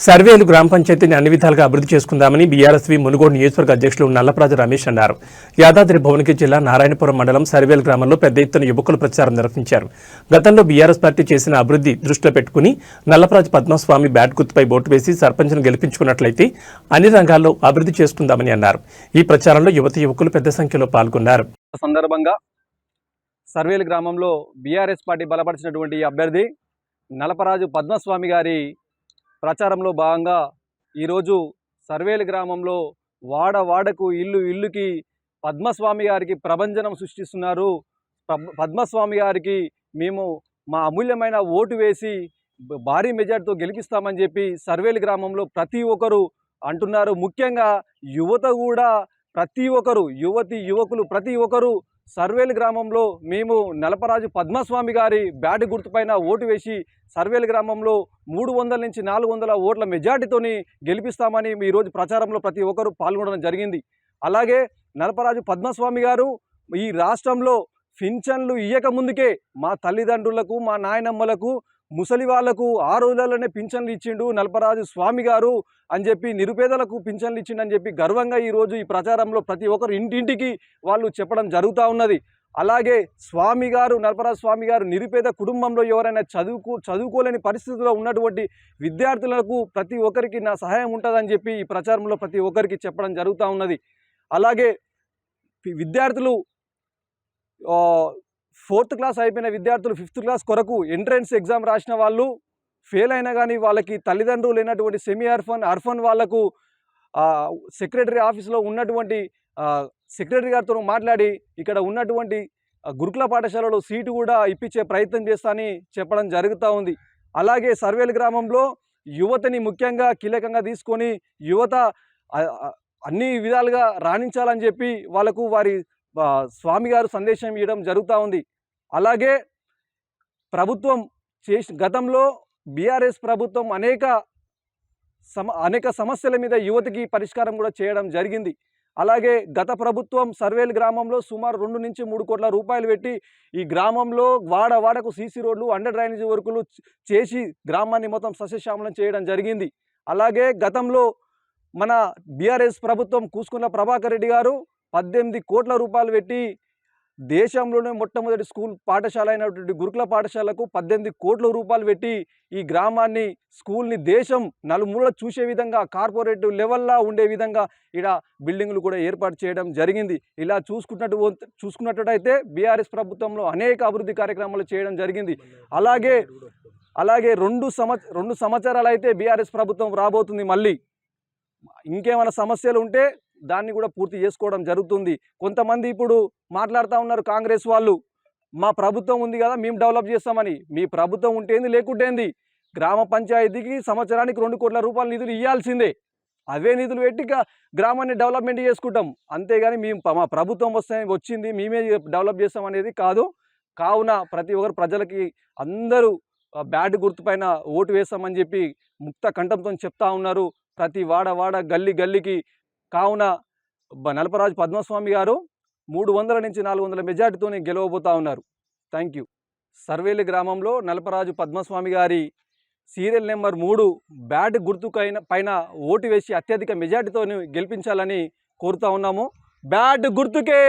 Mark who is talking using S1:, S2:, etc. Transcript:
S1: సర్వేలు గ్రామ పంచాయతీని అన్ని విధాలుగా అభివృద్ధి చేసుకుందామని బీఆర్ఎస్వి మునుగోడు నియోజకవర్గ అధ్యక్షులు నల్లప్రాజు రమేష్ అన్నారు. యాదాద్రి భువనగిరి జిల్లా నారాయణపురం మండలం సర్వేలు గ్రామంలో పెద్ద ఎత్తున యువకులు ప్రచారం నిర్వహించారు. గతంలో బీఆర్ఎస్ పార్టీ చేసిన అభివృద్ధి దృష్టిలో పెట్టుకుని నల్లప్రాజు పద్మస్వామి బ్యాట్ గుర్తుపై ఓటు వేసి సర్పంచ్ను గెలిపించుకున్నట్లయితే అన్ని రంగాల్లో అభివృద్ధి చేసుకుందామని అన్నారు. ఈ ప్రచారంలో యువకులు పెద్ద సంఖ్యలో పాల్గొన్నారు.
S2: సందర్భంగా సర్వేలు గ్రామంలో బీఆర్ఎస్ పార్టీ బలపరిచినటువంటి అభ్యర్థి నల్లపరాజు పద్మస్వామి గారి ప్రచారంలో భాగంగా ఈరోజు సర్వేలు గ్రామంలో వాడకు ఇల్లుకి పద్మస్వామి గారికి ప్రభంజనం సృష్టిస్తున్నారు. పద్మస్వామి గారికి మేము మా అమూల్యమైన ఓటు వేసి భారీ మెజార్టీతో గెలిపిస్తామని చెప్పి సర్వేలు గ్రామంలో ప్రతి ఒక్కరు అంటున్నారు. ముఖ్యంగా యువత కూడా ప్రతి ఒక్కరు యువకులు ప్రతి ఒక్కరు సర్వేలు గ్రామంలో మేము నల్లపరాజు పద్మస్వామి గారి బ్యాట్ గుర్తుపైన ఓటు వేసి సర్వేలు గ్రామంలో 300 నుంచి 400 ఓట్ల మెజార్టీతోని గెలిపిస్తామని ఈరోజు ప్రచారంలో ప్రతి ఒక్కరు పాల్గొనడం జరిగింది. అలాగే నల్లపరాజు పద్మస్వామి గారు ఈ రాష్ట్రంలో పింఛన్లు ఇయ్యక ముందుకే మా తల్లిదండ్రులకు మా నాయనమ్మలకు ముసలి వాళ్లకు ఆ రోజులలోనే పింఛన్లు ఇచ్చిండు నల్లపరాజు స్వామి గారు అని చెప్పి, నిరుపేదలకు పింఛన్లు ఇచ్చిండని చెప్పి గర్వంగా ఈరోజు ఈ ప్రచారంలో ప్రతి ఒక్కరు ఇంటింటికి వాళ్ళు చెప్పడం జరుగుతూ ఉన్నది. అలాగే స్వామి గారు నల్లపరాజు స్వామి గారు నిరుపేద కుటుంబంలో ఎవరైనా చదువుకోలేని పరిస్థితుల్లో ఉన్నటువంటి విద్యార్థులకు ప్రతి ఒక్కరికి నా సహాయం ఉంటుందని చెప్పి ఈ ప్రచారంలో ప్రతి ఒక్కరికి చెప్పడం జరుగుతూ ఉన్నది. అలాగే విద్యార్థులు 4th క్లాస్ అయిపోయిన విద్యార్థులు 5th క్లాస్ కొరకు ఎంట్రన్స్ ఎగ్జామ్ రాసిన వాళ్ళు ఫెయిల్ అయినా కానీ వాళ్ళకి తల్లిదండ్రులు లేనటువంటి సెమీ అర్ఫన్ వాళ్లకు సెక్రటరీ ఆఫీస్లో ఉన్నటువంటి సెక్రటరీ గారితో మాట్లాడి ఇక్కడ ఉన్నటువంటి గురుకుల పాఠశాలలో సీటు కూడా ఇప్పించే ప్రయత్నం చేస్తానని చెప్పడం జరుగుతూ ఉంది. అలాగే సర్వేలు గ్రామంలో యువతని ముఖ్యంగా కీలకంగా తీసుకొని యువత అన్ని విధాలుగా రాణించాలని చెప్పి వాళ్ళకు వారి స్వామి గారు సందేశం ఇవ్వడం జరుగుతూ ఉంది. అలాగే ప్రభుత్వం గతంలో బీఆర్ఎస్ ప్రభుత్వం అనేక సమస్యల మీద యువతకి పరిష్కారం కూడా చేయడం జరిగింది. అలాగే గత ప్రభుత్వం సర్వేలు గ్రామంలో సుమారు 2 నుంచి 3 కోట్ల రూపాయలు పెట్టి ఈ గ్రామంలో వాడకు సీసీ రోడ్లు అండర్ డ్రైనేజీ వర్కులు చేసి గ్రామాన్ని మొత్తం సస్యశ్యామలం చేయడం జరిగింది. అలాగే గతంలో మన బీఆర్ఎస్ ప్రభుత్వం కూసుకున్న ప్రభాకర్ రెడ్డి గారు 18 కోట్ల రూపాయలు పెట్టి దేశంలోనే మొట్టమొదటి పాఠశాల అయినటువంటి గురుకుల పాఠశాలకు 18 కోట్ల రూపాయలు పెట్టి ఈ గ్రామాన్ని స్కూల్ని దేశం నలుమూలలా చూసే విధంగా కార్పొరేట్ లెవెల్లా ఉండే విధంగా ఇక్కడ బిల్డింగులు కూడా ఏర్పాటు చేయడం జరిగింది. ఇలా చూసుకున్నట్టయితే బీఆర్ఎస్ ప్రభుత్వంలో అనేక అభివృద్ధి కార్యక్రమాలు చేయడం జరిగింది. అలాగే 2 సంవత్సరాలు అయితే బీఆర్ఎస్ ప్రభుత్వం రాబోతుంది. మళ్ళీ ఇంకేమైనా సమస్యలు ఉంటే దాన్ని కూడా పూర్తి చేసుకోవడం జరుగుతుంది. కొంతమంది ఇప్పుడు మాట్లాడుతూ ఉన్నారు కాంగ్రెస్ వాళ్ళు, మా ప్రభుత్వం ఉంది కదా మేము డెవలప్ చేస్తామని. మీ ప్రభుత్వం ఉంటేంది లేకుంటేంది, గ్రామ పంచాయతీకి సంవత్సరానికి 2 కోట్ల రూపాయల నిధులు ఇవ్వాల్సిందే. అవే నిధులు పెట్టి గ్రామాన్ని డెవలప్మెంట్ చేసుకుంటాం. అంతేగాని మా ప్రభుత్వం వచ్చింది మేమే డెవలప్ చేస్తాం అనేది కాదు. కావున ప్రతి ఒక్కరు ప్రజలకి అందరూ బ్యాట్ గుర్తుపైన ఓటు వేస్తామని చెప్పి ముక్త కంఠంతో చెప్తా ఉన్నారు. ప్రతి వాడ గల్లీకి. కావున నల్లపరాజు పద్మస్వామి గారు 300 నుంచి 400 మెజార్టీతోనే గెలవబోతా ఉన్నారు. Thank you. సర్వేలు గ్రామంలో నల్లపరాజు పద్మస్వామి గారి సీరియల్ నెంబర్ 3 బ్యాట్ పైన ఓటు వేసి అత్యధిక మెజార్టీతో గెలిపించాలని కోరుతా ఉన్నాము. బ్యాట్ గుర్తుకే.